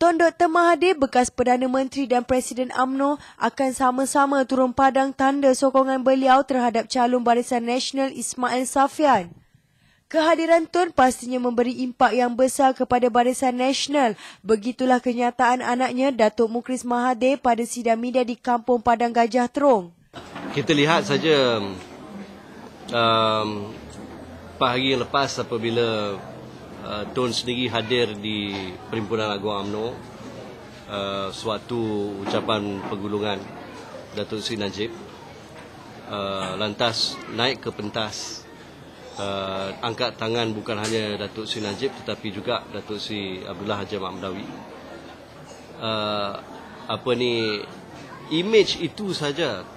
Tun Dr. Mahathir, bekas Perdana Menteri dan Presiden UMNO akan sama-sama turun padang tanda sokongan beliau terhadap calon Barisan Nasional Ismail Safian. Kehadiran Tun pastinya memberi impak yang besar kepada Barisan Nasional. Begitulah kenyataan anaknya, Datuk Mukhlis Mahathir, pada sidang media di Kampung Padang Gajah Terong. Kita lihat saja hari yang lepas apabila Tun sendiri hadir di Perhimpunan Agung UMNO, suatu ucapan pergulungan Datuk Seri Najib, lantas naik ke pentas, angkat tangan bukan hanya Datuk Seri Najib tetapi juga Datuk Seri Abdullah Haji Ahmad Madawi. Imej itu saja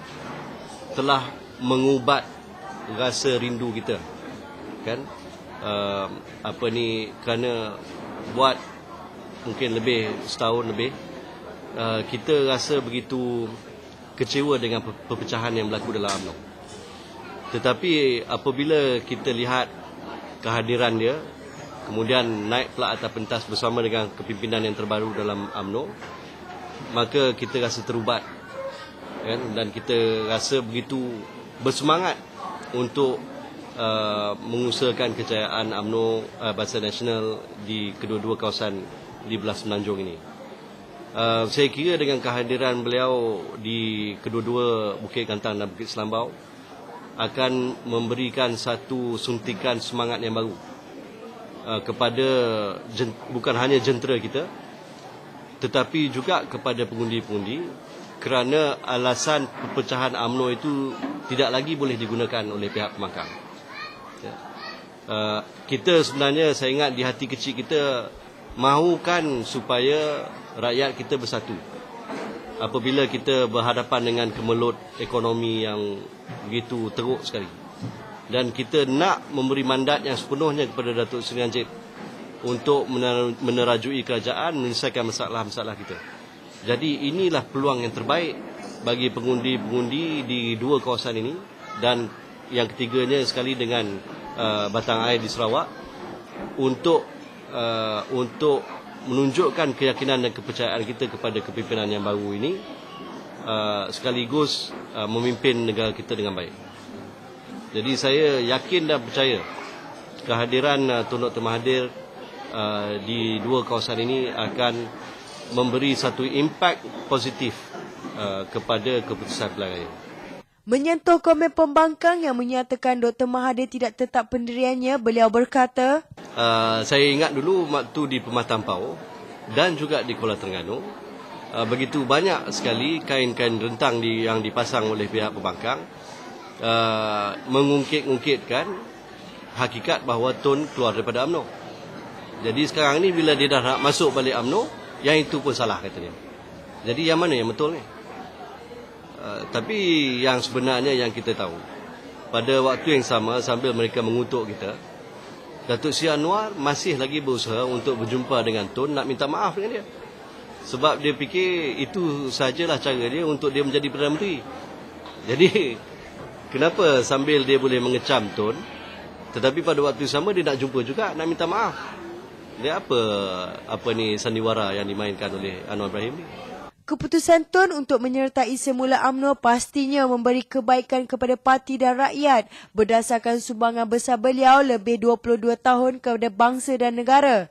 telah mengubat rasa rindu kita, kan? Kerana buat mungkin lebih setahun lebih, kita rasa begitu kecewa dengan perpecahan yang berlaku dalam UMNO. Tetapi apabila kita lihat kehadiran dia, kemudian naik pula atas pentas bersama dengan kepimpinan yang terbaru dalam UMNO, maka kita rasa terubat, kan? Dan kita rasa begitu bersemangat untuk mengusahakan kejayaan UMNO Barisan Nasional di kedua-dua kawasan di belah Semenanjung ini. Saya kira dengan kehadiran beliau di kedua-dua Bukit Gantang dan Bukit Selambau akan memberikan satu suntikan semangat yang baru kepada bukan hanya jentera kita tetapi juga kepada pengundi-pengundi, kerana alasan perpecahan UMNO itu tidak lagi boleh digunakan oleh pihak pembangkang. Kita sebenarnya, saya ingat di hati kecil kita mahukan supaya rakyat kita bersatu. Apabila kita berhadapan dengan kemelut ekonomi yang begitu teruk sekali, dan kita nak memberi mandat yang sepenuhnya kepada Datuk Seri Najib untuk menerajui kerajaan, menyelesaikan masalah-masalah kita. Jadi inilah peluang yang terbaik bagi pengundi-pengundi di dua kawasan ini, dan yang ketiganya sekali dengan Batang Air di Sarawak, untuk menunjukkan keyakinan dan kepercayaan kita kepada kepimpinan yang baru ini, sekaligus memimpin negara kita dengan baik. Jadi saya yakin dan percaya kehadiran Tun Dr. Mahathir di dua kawasan ini akan memberi satu impak positif kepada keputusan pilihan raya. Menyentuh komen pembangkang yang menyatakan Dr. Mahathir tidak tetap pendiriannya, beliau berkata, saya ingat dulu waktu di Pematang Pau dan juga di Kuala Terengganu, begitu banyak sekali kain-kain rentang yang dipasang oleh pihak pembangkang, mengungkit-ungkitkan hakikat bahawa Tun keluar daripada UMNO. Jadi sekarang ni bila dia dah nak masuk balik UMNO, yang itu pun salah katanya. Jadi yang mana yang betul ni? Tapi yang sebenarnya yang kita tahu, pada waktu yang sama sambil mereka mengutuk kita, Datuk Seri Anwar masih lagi berusaha untuk berjumpa dengan Tun, nak minta maaf dengan dia. Sebab dia fikir itu sajalah cara dia untuk dia menjadi Perdana Menteri. Jadi kenapa sambil dia boleh mengecam Tun, tetapi pada waktu sama dia nak jumpa juga, nak minta maaf? Dia apa ni sandiwara yang dimainkan oleh Anwar Ibrahim ni? Keputusan Tun untuk menyertai semula UMNO pastinya memberi kebaikan kepada parti dan rakyat berdasarkan sumbangan besar beliau lebih 22 tahun kepada bangsa dan negara.